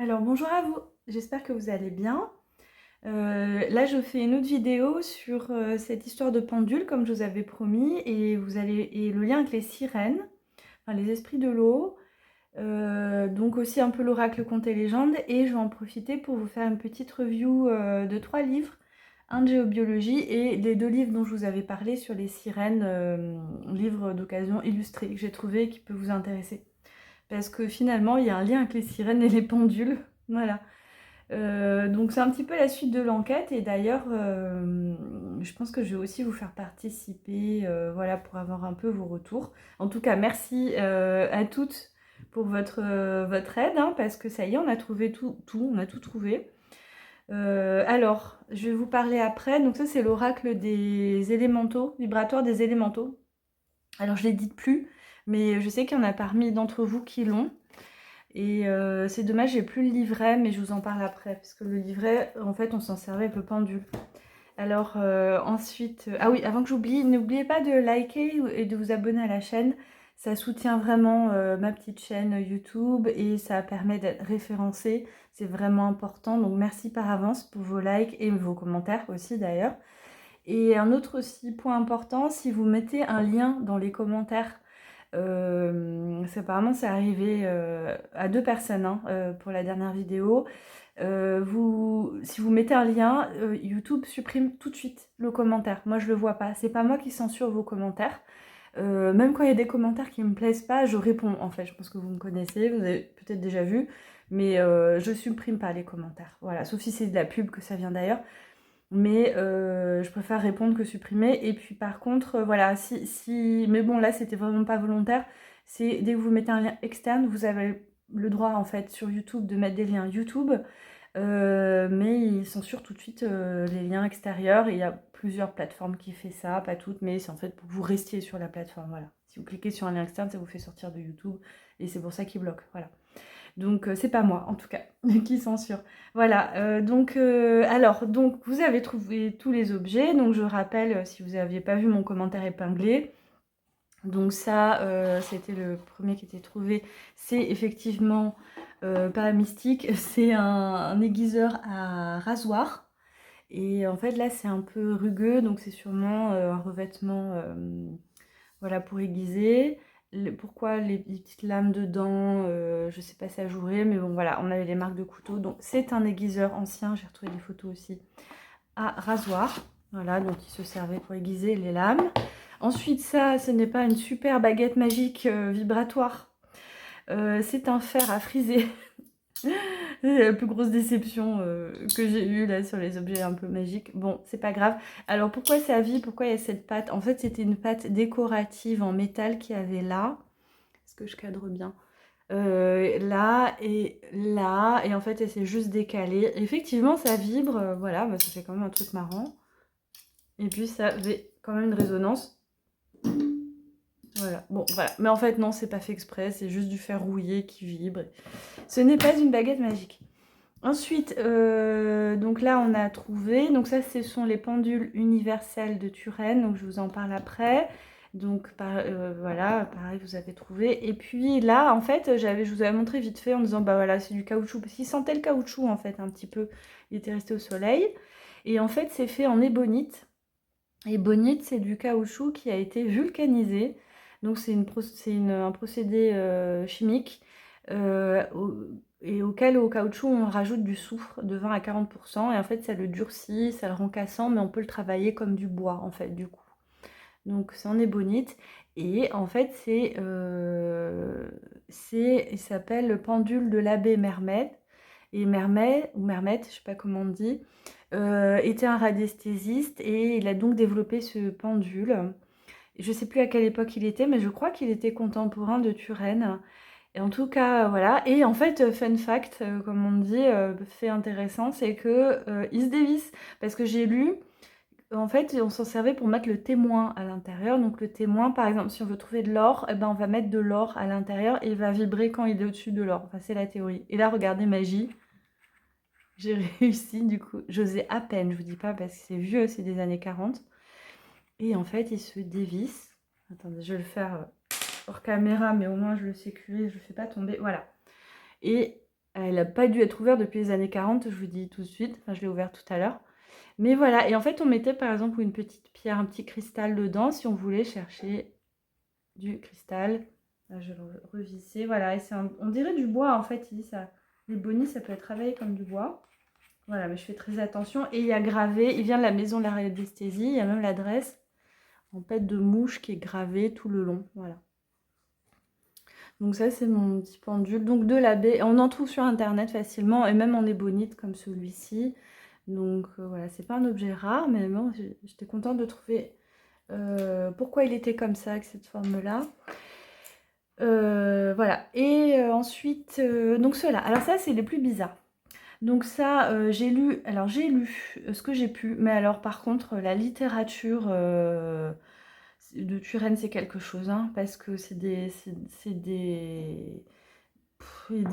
Alors bonjour à vous, j'espère que vous allez bien. Là je fais une autre vidéo sur cette histoire de pendule comme je vous avais promis et le lien avec les sirènes, enfin les esprits de l'eau, donc aussi un peu l'oracle contes et légendes, et je vais en profiter pour vous faire une petite review de 3 livres, un de géobiologie et les 2 livres dont je vous avais parlé sur les sirènes, livres d'occasion illustrés que j'ai trouvé qui peut vous intéresser. Parce que finalement il y a un lien avec les sirènes et les pendules, voilà. Donc c'est un petit peu la suite de l'enquête et d'ailleurs je pense que je vais aussi vous faire participer, voilà, pour avoir un peu vos retours. En tout cas merci à toutes pour votre aide, hein, parce que ça y est, on a trouvé on a tout trouvé. Alors, je vais vous parler après, donc ça c'est l'oracle des élémentaux, vibratoire des élémentaux. Alors je ne l'édite plus, mais je sais qu'il y en a parmi d'entre vous qui l'ont. Et c'est dommage, j'ai plus le livret, mais je vous en parle après, parce que le livret, en fait, on s'en servait avec le pendule. Alors ensuite, ah oui, avant que j'oublie, n'oubliez pas de liker et de vous abonner à la chaîne. Ça soutient vraiment ma petite chaîne YouTube et ça permet d'être référencé. C'est vraiment important, donc merci par avance pour vos likes et vos commentaires aussi d'ailleurs. Et un autre aussi point important, si vous mettez un lien dans les commentaires, apparemment c'est arrivé à 2 personnes, hein, pour la dernière vidéo. Si vous mettez un lien, YouTube supprime tout de suite le commentaire. Moi je le vois pas, c'est pas moi qui censure vos commentaires. Même quand il y a des commentaires qui me plaisent pas, je réponds en fait. Je pense que vous me connaissez, vous avez peut-être déjà vu, mais je supprime pas les commentaires. Voilà, sauf si c'est de la pub, que ça vient d'ailleurs. Mais je préfère répondre que supprimer. Et puis par contre, voilà, mais bon, là, c'était vraiment pas volontaire. C'est dès que vous mettez un lien externe, vous avez le droit, en fait, sur YouTube, de mettre des liens YouTube. Mais ils censurent tout de suite les liens extérieurs. Et il y a plusieurs plateformes qui font ça, pas toutes, mais c'est en fait pour que vous restiez sur la plateforme, voilà. Si vous cliquez sur un lien externe, ça vous fait sortir de YouTube. Et c'est pour ça qu'ils bloquent, voilà. Donc c'est pas moi en tout cas qui censure. Voilà, donc vous avez trouvé tous les objets. Donc je rappelle, si vous n'aviez pas vu mon commentaire épinglé, donc ça c'était le premier qui était trouvé. C'est effectivement pas mystique, c'est un aiguiseur à rasoir. Et en fait là c'est un peu rugueux, donc c'est sûrement un revêtement, voilà, pour aiguiser. Pourquoi les petites lames dedans, je sais pas si ça jouerait, mais bon voilà, on avait les marques de couteau. Donc c'est un aiguiseur ancien, j'ai retrouvé des photos aussi, à rasoir. Voilà, donc il se servait pour aiguiser les lames. Ensuite, ça, ce n'est pas une super baguette magique vibratoire. C'est un fer à friser. C'est la plus grosse déception que j'ai eue là sur les objets un peu magiques. Bon, c'est pas grave. Alors pourquoi ça vit? Pourquoi il y a cette pâte? En fait, c'était une pâte décorative en métal qu'il y avait là. Est-ce que je cadre bien? Là, et en fait, elle s'est juste décalée. Effectivement, ça vibre, voilà, bah, ça fait quand même un truc marrant. Et puis ça fait quand même une résonance. Voilà, bon, voilà. Mais en fait, non, c'est pas fait exprès, c'est juste du fer rouillé qui vibre. Ce n'est pas une baguette magique. Ensuite, donc là, on a trouvé, donc ça, ce sont les pendules universelles de Turenne, donc je vous en parle après. Donc voilà, pareil, vous avez trouvé. Et puis là, en fait, je vous avais montré vite fait en disant, bah voilà, c'est du caoutchouc, parce qu'il sentait le caoutchouc, en fait, un petit peu. Il était resté au soleil. Et en fait, c'est fait en ébonite. Ébonite, c'est du caoutchouc qui a été vulcanisé. Donc c'est un procédé chimique et au caoutchouc on rajoute du soufre de 20 à 40%, et en fait ça le durcit, ça le rend cassant, mais on peut le travailler comme du bois en fait du coup. Donc c'est en ébonite et en fait il s'appelle le pendule de l'abbé Mermet. Et Mermet, ou Mermet, je sais pas comment on dit, était un radiesthésiste et il a donc développé ce pendule. Je sais plus à quelle époque il était, mais je crois qu'il était contemporain de Turenne. Et en tout cas, voilà. Et en fait, fun fact, comme on dit, fait intéressant, c'est que il se dévisse. Parce que j'ai lu, en fait, on s'en servait pour mettre le témoin à l'intérieur. Donc le témoin, par exemple, si on veut trouver de l'or, eh ben, on va mettre de l'or à l'intérieur et il va vibrer quand il est au-dessus de l'or. Enfin, c'est la théorie. Et là, regardez, magie. J'ai réussi, du coup. J'osais à peine, je vous dis pas, parce que c'est vieux, c'est des années 40. Et en fait, il se dévisse. Attendez, je vais le faire hors caméra, mais au moins je le sécurise, je le fais pas tomber. Voilà. Et Elle n'a pas dû être ouverte depuis les années 40, je vous dis tout de suite. Enfin, je l'ai ouverte tout à l'heure. Mais voilà, et en fait, on mettait par exemple une petite pierre, un petit cristal dedans si on voulait chercher du cristal. Là, je vais le revisser, voilà, et on dirait du bois en fait. Il dit ça, les bonnies, ça peut être travaillé comme du bois. Voilà, mais je fais très attention. Et il y a gravé, il vient de la maison de la radiesthésie, il y a même l'adresse en pète de mouche qui est gravée tout le long, voilà. Donc ça, c'est mon petit pendule, donc de l'abbé. On en trouve sur internet facilement, et même en ébonite comme celui-ci. Donc voilà, c'est pas un objet rare, mais bon, j'étais contente de trouver pourquoi il était comme ça, avec cette forme-là. Voilà, et ensuite, donc ceux-là. Alors ça, c'est les plus bizarres. Donc ça, j'ai lu, alors j'ai lu ce que j'ai pu, mais alors par contre, la littérature de Turenne, c'est quelque chose, hein, parce que c'est des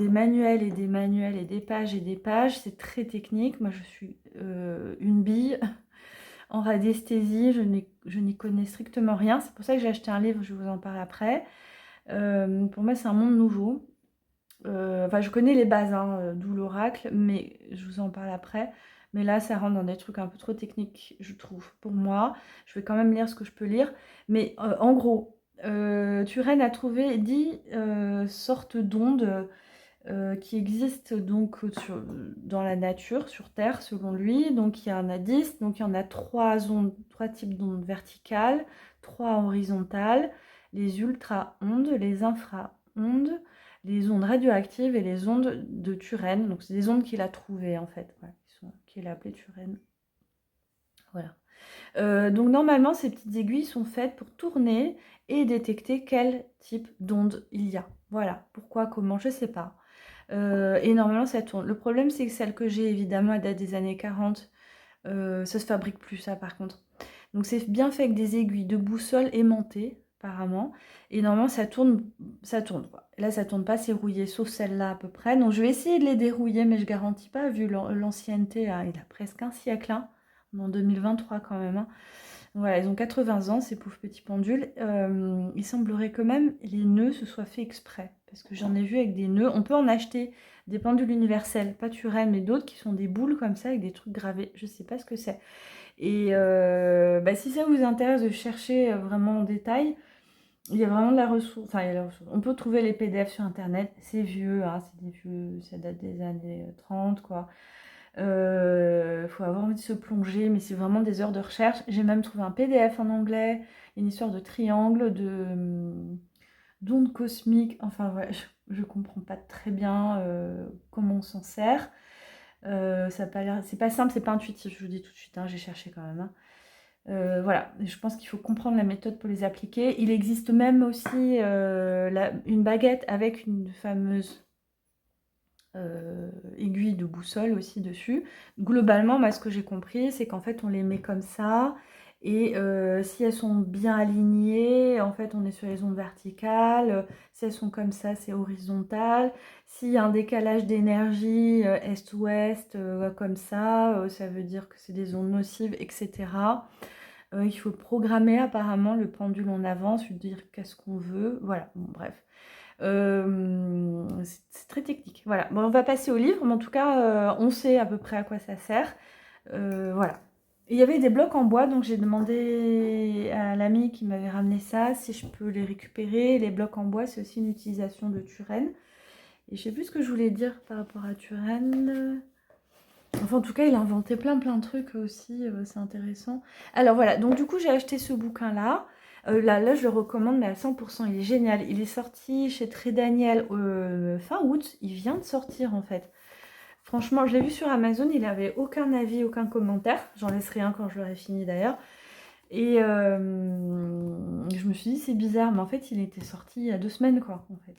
manuels et des manuels et des pages, c'est très technique. Moi, je suis une bille en radiesthésie, je n'y connais strictement rien. C'est pour ça que j'ai acheté un livre, je vous en parle après. Pour moi, c'est un monde nouveau. Enfin, je connais les bases, hein, d'où l'oracle, mais je vous en parle après. Mais là, ça rentre dans des trucs un peu trop techniques, je trouve, pour moi. Je vais quand même lire ce que je peux lire. Mais en gros, Turenne a trouvé 10 sortes d'ondes qui existent donc dans la nature, sur Terre, selon lui. Donc il y en a 10, donc il y en a 3 types d'ondes verticales, 3 horizontales, les ultra-ondes, les infra-ondes, les ondes radioactives et les ondes de Turenne. Donc c'est des ondes qu'il a trouvées en fait, voilà, qu'il a appelées Turenne. Voilà. Donc normalement, ces petites aiguilles sont faites pour tourner et détecter quel type d'onde il y a. Voilà, pourquoi, comment, je sais pas. Et normalement, ça tourne. Le problème, c'est que celle que j'ai, évidemment, elle date des années 40. Ça se fabrique plus, ça, par contre. Donc, c'est bien fait avec des aiguilles de boussole aimantées, apparemment. Et normalement, ça tourne, quoi. Là, ça tourne pas, c'est rouillé, sauf celle-là, à peu près. Donc, je vais essayer de les dérouiller, mais je garantis pas, vu l'ancienneté, hein, il a presque un siècle, hein. On est en 2023, quand même, hein. Voilà, ils ont 80 ans, ces pauvres petits pendules. Il semblerait que même les nœuds se soient faits exprès. Parce que j'en ai vu avec des nœuds. On peut en acheter des pendules universelles, pas Turenne, mais d'autres qui sont des boules comme ça avec des trucs gravés. Je sais pas ce que c'est. Et bah, si ça vous intéresse de chercher vraiment en détail, il y a vraiment de la ressource. Enfin, il y a la ressource. On peut trouver les PDF sur internet. C'est vieux, hein, c'est des vieux, ça date des années 30, quoi. Faut avoir envie de se plonger, mais c'est vraiment des heures de recherche. J'ai même trouvé un PDF en anglais, une histoire de triangle, d'ondes cosmiques. Enfin, ouais, je comprends pas très bien comment on s'en sert. Ça a pas l'air, c'est pas simple, c'est pas intuitif, je vous dis tout de suite, hein, j'ai cherché quand même, hein. Voilà, je pense qu'il faut comprendre la méthode pour les appliquer. Il existe même aussi une baguette avec une fameuse aiguille de boussole aussi dessus. Globalement, moi, ce que j'ai compris, c'est qu'en fait, on les met comme ça. Et si elles sont bien alignées, en fait, on est sur les ondes verticales. Si elles sont comme ça, c'est horizontal. S'il y a un décalage d'énergie est-ouest, comme ça veut dire que c'est des ondes nocives, etc. Il faut programmer apparemment le pendule en avance, lui dire qu'est-ce qu'on veut. Voilà, bon, bref. C'est très technique. Voilà. Bon, on va passer au livre, mais en tout cas, on sait à peu près à quoi ça sert. Voilà. Et il y avait des blocs en bois, donc j'ai demandé à l'ami qui m'avait ramené ça si je peux les récupérer. Les blocs en bois, c'est aussi une utilisation de Turenne. Et je sais plus ce que je voulais dire par rapport à Turenne. Enfin, en tout cas, il a inventé plein de trucs aussi, c'est intéressant. Alors voilà, donc du coup, j'ai acheté ce bouquin-là. Là, je le recommande, mais à 100%, il est génial. Il est sorti chez Très Daniel fin août. Il vient de sortir, en fait. Franchement, je l'ai vu sur Amazon, il n'avait aucun avis, aucun commentaire. J'en laisserai un quand je l'aurai fini, d'ailleurs. Et je me suis dit, c'est bizarre, mais en fait, il était sorti il y a 2 semaines, quoi, en fait.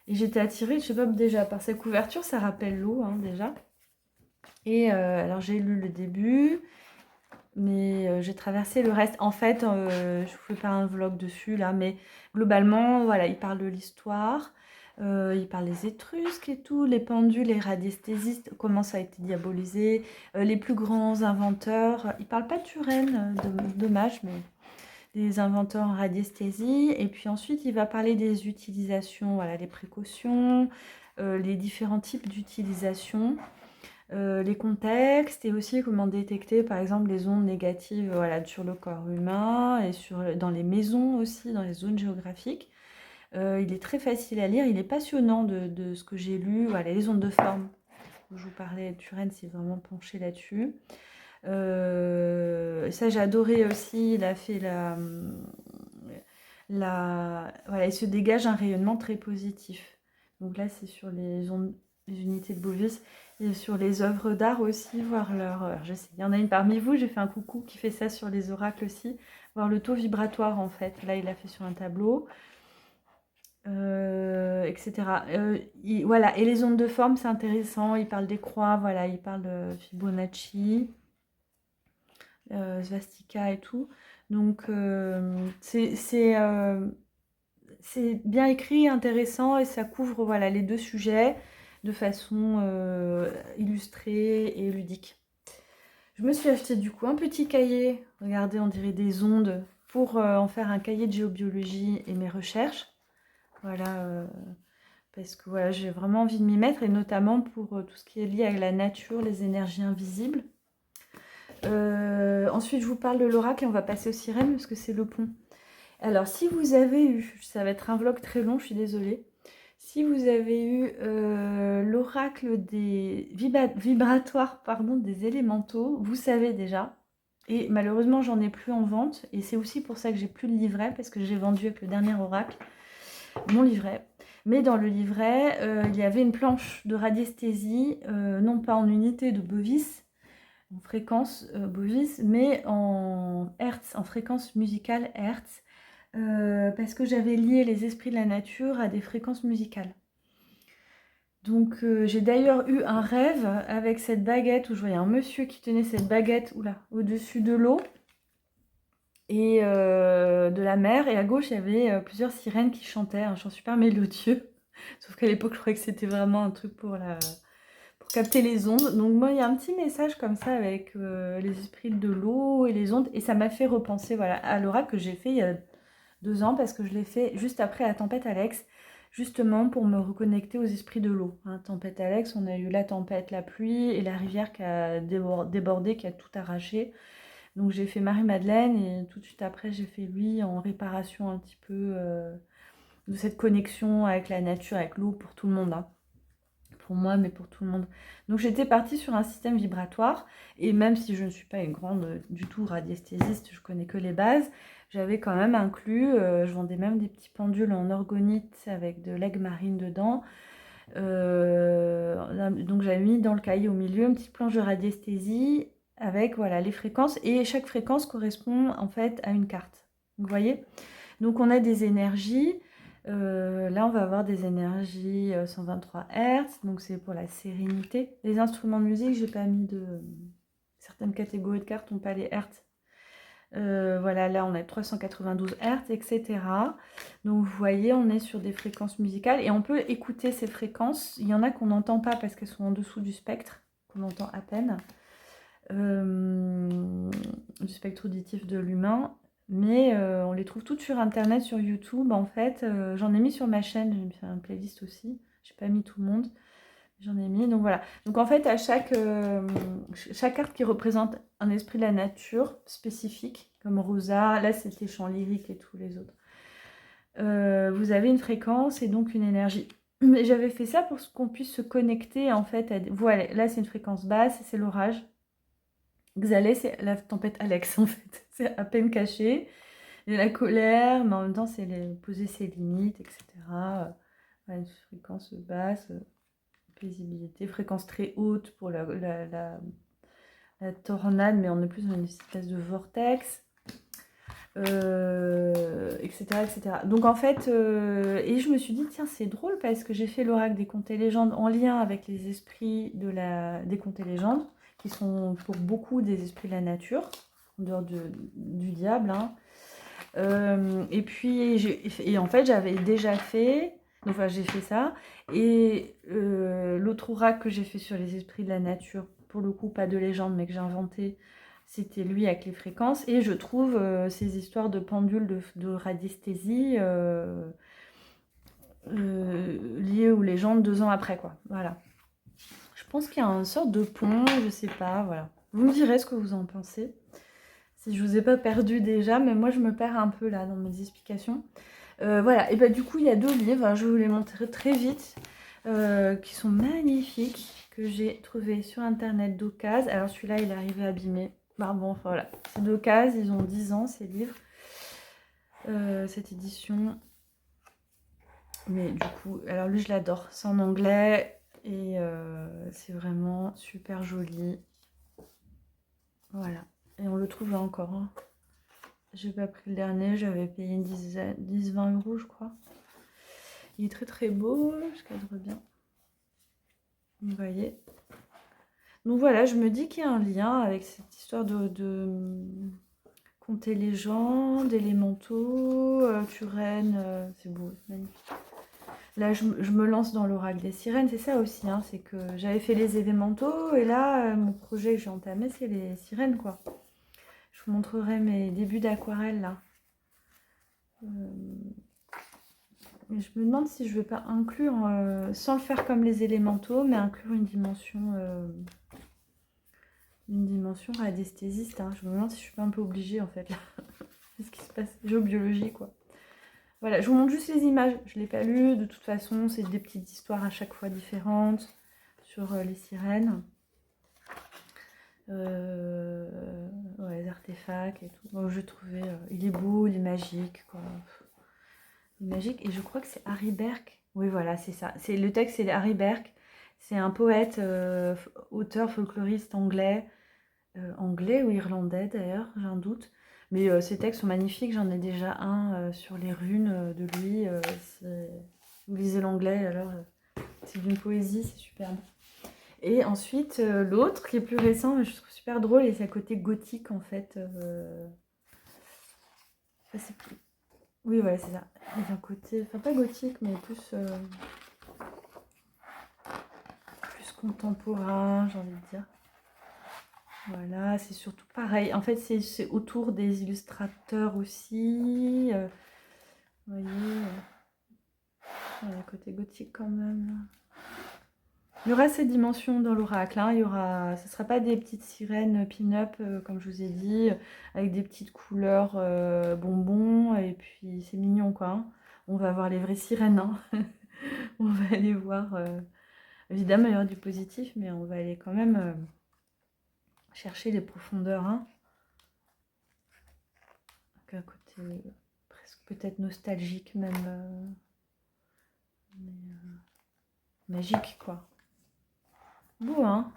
Et j'étais attirée, je sais pas, déjà, par sa couverture, ça rappelle l'eau, hein, déjà. Et alors j'ai lu le début, mais j'ai traversé le reste. En fait, je ne vous fais pas un vlog dessus là, mais globalement, voilà, il parle de l'histoire, il parle des Étrusques et tout, les pendules, les radiesthésistes, comment ça a été diabolisé, les plus grands inventeurs. Il parle pas de Turenne, dommage, mais des inventeurs en radiesthésie. Et puis ensuite, il va parler des utilisations, voilà, les précautions. les différents types d'utilisation, les contextes et aussi comment détecter par exemple les ondes négatives voilà, sur le corps humain et dans les maisons aussi, dans les zones géographiques. Il est très facile à lire, il est passionnant de ce que j'ai lu. Voilà, les ondes de forme, je vous parlais, Turenne s'est vraiment penché là-dessus. Ça j'ai adoré aussi, il a fait voilà, il se dégage un rayonnement très positif. Donc là c'est sur les unités de Bovis et sur les œuvres d'art aussi, voir alors, je sais, il y en a une parmi vous, j'ai fait un coucou qui fait ça sur les oracles aussi, voir le taux vibratoire en fait. Là il a fait sur un tableau. Etc. Voilà, et les ondes de forme, c'est intéressant. Il parle des croix, voilà, il parle de Fibonacci, Svastika et tout. Donc, c'est bien écrit, intéressant, et ça couvre voilà, les deux sujets de façon illustrée et ludique. Je me suis acheté du coup un petit cahier, regardez, on dirait des ondes, pour en faire un cahier de géobiologie et mes recherches. Voilà, parce que voilà, j'ai vraiment envie de m'y mettre, et notamment pour tout ce qui est lié à la nature, les énergies invisibles. Ensuite, je vous parle de l'oracle et on va passer aux sirènes parce que c'est le pont. Alors, si vous avez eu, ça va être un vlog très long, je suis désolée. Si vous avez eu l'oracle des vibratoires, pardon, des élémentaux, vous savez déjà. Et malheureusement, j'en ai plus en vente. Et c'est aussi pour ça que j'ai plus le livret, parce que j'ai vendu avec le dernier oracle mon livret. Mais dans le livret, il y avait une planche de radiesthésie, non pas en unité de Bovis, en fréquence Bovis, mais en Hertz, en fréquence musicale Hertz, parce que j'avais lié les esprits de la nature à des fréquences musicales. Donc j'ai d'ailleurs eu un rêve avec cette baguette où je voyais un monsieur qui tenait cette baguette au-dessus de l'eau et de la mer, et à gauche il y avait plusieurs sirènes qui chantaient un chant super mélodieux, sauf qu'à l'époque je croyais que c'était vraiment un truc pour capter les ondes. Donc moi il y a un petit message comme ça avec les esprits de l'eau et les ondes, et ça m'a fait repenser voilà, à l'oracle que j'ai fait il y a 2 ans, parce que je l'ai fait juste après la tempête Alex, justement pour me reconnecter aux esprits de l'eau. Hein, tempête Alex, on a eu la tempête, la pluie et la rivière qui a débordé, qui a tout arraché. Donc j'ai fait Marie-Madeleine, et tout de suite après j'ai fait lui en réparation un petit peu de cette connexion avec la nature, avec l'eau pour tout le monde. Hein. Pour moi, mais pour tout le monde. Donc j'étais partie sur un système vibratoire, et même si je ne suis pas une grande du tout radiesthésiste, je connais que les bases, j'avais quand même inclus, je vendais même des petits pendules en orgonite avec de l'aigle marine dedans. Donc j'avais mis dans le cahier au milieu une petite planche de radiesthésie avec voilà, les fréquences, et chaque fréquence correspond en fait à une carte. Vous voyez? Donc on a des énergies. Là on va avoir des énergies 123 Hz, donc c'est pour la sérénité. Les instruments de musique, j'ai pas mis de... Certaines catégories de cartes n'ont pas les Hertz. Voilà, là on a 392 Hz, etc. Donc vous voyez, on est sur des fréquences musicales, et on peut écouter ces fréquences. Il y en a qu'on n'entend pas parce qu'elles sont en dessous du spectre, qu'on entend à peine, du spectre auditif de l'humain. Mais on les trouve toutes sur internet, sur YouTube en fait. J'en ai mis sur ma chaîne, j'ai fait une playlist aussi. J'ai pas mis tout le monde, j'en ai mis. Donc voilà. Donc en fait, à chaque carte qui représente un esprit de la nature spécifique, comme Rosa, là c'était chant lyrique et tous les autres. Vous avez une fréquence et donc une énergie. Mais j'avais fait ça pour qu'on puisse se connecter en fait à... Voilà, là c'est une fréquence basse, c'est l'orage. Xalé, c'est la tempête Alex en fait. C'est à peine caché. Il y a la colère, mais en même temps c'est poser ses limites, etc. Une fréquence basse, paisibilité, fréquence très haute pour la tornade, mais on est plus dans une espèce de vortex. Etc., etc. Donc en fait, et je me suis dit, tiens, c'est drôle parce que j'ai fait l'oracle des contes et légendes en lien avec les esprits des contes et légendes, qui sont pour beaucoup des esprits de la nature, en dehors du diable. Hein. Et puis, en fait, j'avais déjà fait, donc enfin, j'ai fait ça, et l'autre oracle que j'ai fait sur les esprits de la nature, pour le coup, pas de légende, mais que j'ai inventé, c'était lui avec les fréquences, et je trouve ces histoires de pendules de radiesthésie lié aux légendes 2 ans après, quoi. Voilà. Je pense qu'il y a une sorte de pont, je sais pas, voilà. Vous me direz ce que vous en pensez. Si je vous ai pas perdu déjà, mais moi je me perds un peu là dans mes explications. Voilà, et bah du coup il y a 2 livres, hein, je vais vous les montrer très vite, qui sont magnifiques, que j'ai trouvé sur internet d'occasion. Alors celui-là il est arrivé abîmé. Bah bon, enfin, voilà, c'est d'occasion, ils ont 10 ans ces livres, cette édition. Mais du coup, alors lui je l'adore, c'est en anglais et c'est vraiment super joli. Voilà, et on le trouve là encore, hein. J'ai pas pris le dernier, j'avais payé une 10-20 euros je crois. Il est très très beau, je cadre bien. Vous voyez. Donc voilà, je me dis qu'il y a un lien avec cette histoire de contes et légendes, élémentaux, Turenne, c'est beau, c'est magnifique. Là, je me lance dans l'oracle des sirènes, c'est ça aussi, hein, c'est que j'avais fait les élémentaux, et là, mon projet que j'ai entamé, c'est les sirènes, quoi. Je vous montrerai mes débuts d'aquarelle, là. Et je me demande si je ne vais pas inclure, sans le faire comme les élémentaux, mais inclure une dimension radiesthésiste, hein. Je me demande si je suis pas un peu obligée, en fait, là. Qu'est-ce qui se passe? Géobiologie, quoi. Voilà, je vous montre juste les images. Je ne l'ai pas lu, de toute façon, c'est des petites histoires à chaque fois différentes sur les sirènes. Ouais, les artefacts et tout. Bon, je trouvais, il est beau, il est magique, quoi. Il est magique, et je crois que c'est Harry Berk. Oui, voilà, c'est ça. Le texte, c'est Harry Berk. C'est un poète, auteur folkloriste anglais. Anglais ou irlandais, d'ailleurs, j'ai un doute. Mais ces textes sont magnifiques. J'en ai déjà un sur les runes de lui. Si vous lisez l'anglais, alors c'est d'une poésie, c'est superbe. Et ensuite, l'autre qui est plus récent, je trouve super drôle, et c'est à côté gothique en fait. Oui, voilà, c'est ça. D'un côté, enfin pas gothique, mais plus contemporain, j'ai envie de dire. Voilà, c'est surtout pareil. En fait, c'est autour des illustrateurs aussi. Vous voyez, le côté gothique quand même. Il y aura ces dimensions dans l'oracle, hein. Ce ne sera pas des petites sirènes pin-up, comme je vous ai dit, avec des petites couleurs bonbons, et puis c'est mignon, quoi, hein. On va voir les vraies sirènes, hein. On va aller voir, évidemment, il y aura du positif, mais on va aller quand même chercher les profondeurs, hein. Donc, un côté presque peut-être nostalgique, même, mais, magique, quoi. Beau, hein.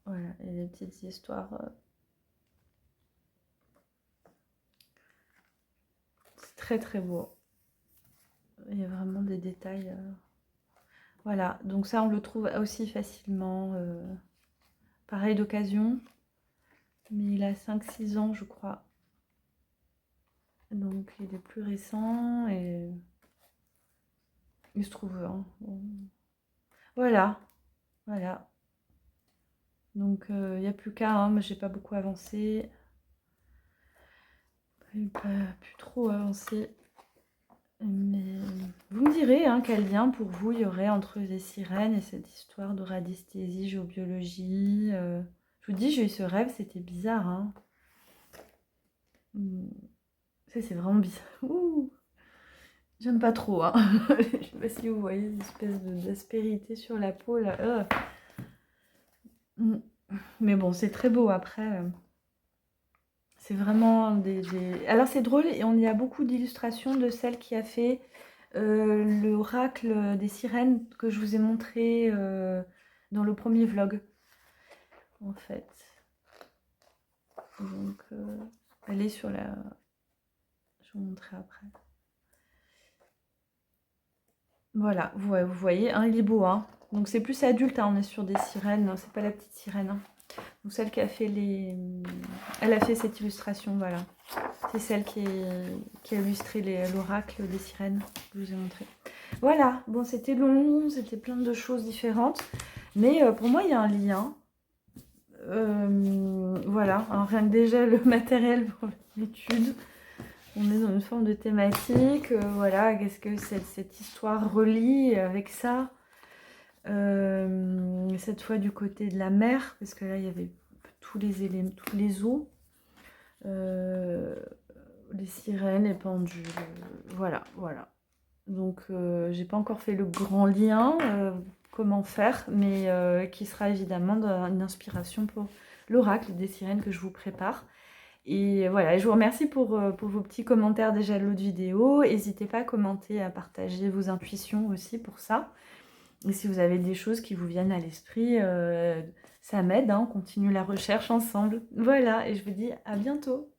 Voilà, et les petites histoires. C'est très très beau. Il y a vraiment des détails. Voilà, donc ça on le trouve aussi facilement. Pareil d'occasion. Mais il a 5-6 ans, je crois. Donc il est plus récent et il se trouve, hein. Voilà, voilà. Donc il n'y a plus qu'à, hein, mais j'ai pas beaucoup avancé. Pas plus trop avancé. Mais vous me direz, hein, quel lien pour vous il y aurait entre les sirènes et cette histoire de radiesthésie, géobiologie. Je vous dis, j'ai eu ce rêve, c'était bizarre, hein. Ça, c'est vraiment bizarre. Ouh, j'aime pas trop, hein. Je sais pas si vous voyez l'espèce d'aspérité sur la peau, là. Mais bon, c'est très beau après. C'est vraiment Alors c'est drôle, et on y a beaucoup d'illustrations de celle qui a fait l'oracle des sirènes que je vous ai montré dans le premier vlog, en fait. Donc elle est sur la... Je vais vous montrer après. Voilà, vous voyez, hein, il est beau, hein. Donc c'est plus adulte, hein, on est sur des sirènes, c'est pas la petite sirène, hein. Donc celle qui a fait Elle a fait cette illustration, voilà. C'est celle qui a illustré l'oracle des sirènes que je vous ai montré. Voilà, bon, c'était long, c'était plein de choses différentes. Mais pour moi, il y a un lien. Voilà, hein, rien que déjà le matériel pour l'étude. on est dans une forme de thématique. Voilà, qu'est-ce que cette histoire relie avec ça? Cette fois du côté de la mer, parce que là, il y avait tous les éléments, tous les eaux. Les sirènes, les pendules, voilà, voilà. Donc, j'ai pas encore fait le grand lien, comment faire, mais qui sera évidemment une inspiration pour l'oracle des sirènes que je vous prépare. Et voilà, je vous remercie pour vos petits commentaires déjà de l'autre vidéo. N'hésitez pas à commenter, à partager vos intuitions aussi pour ça. Et si vous avez des choses qui vous viennent à l'esprit, ça m'aide, hein, on continue la recherche ensemble. Voilà, et je vous dis à bientôt.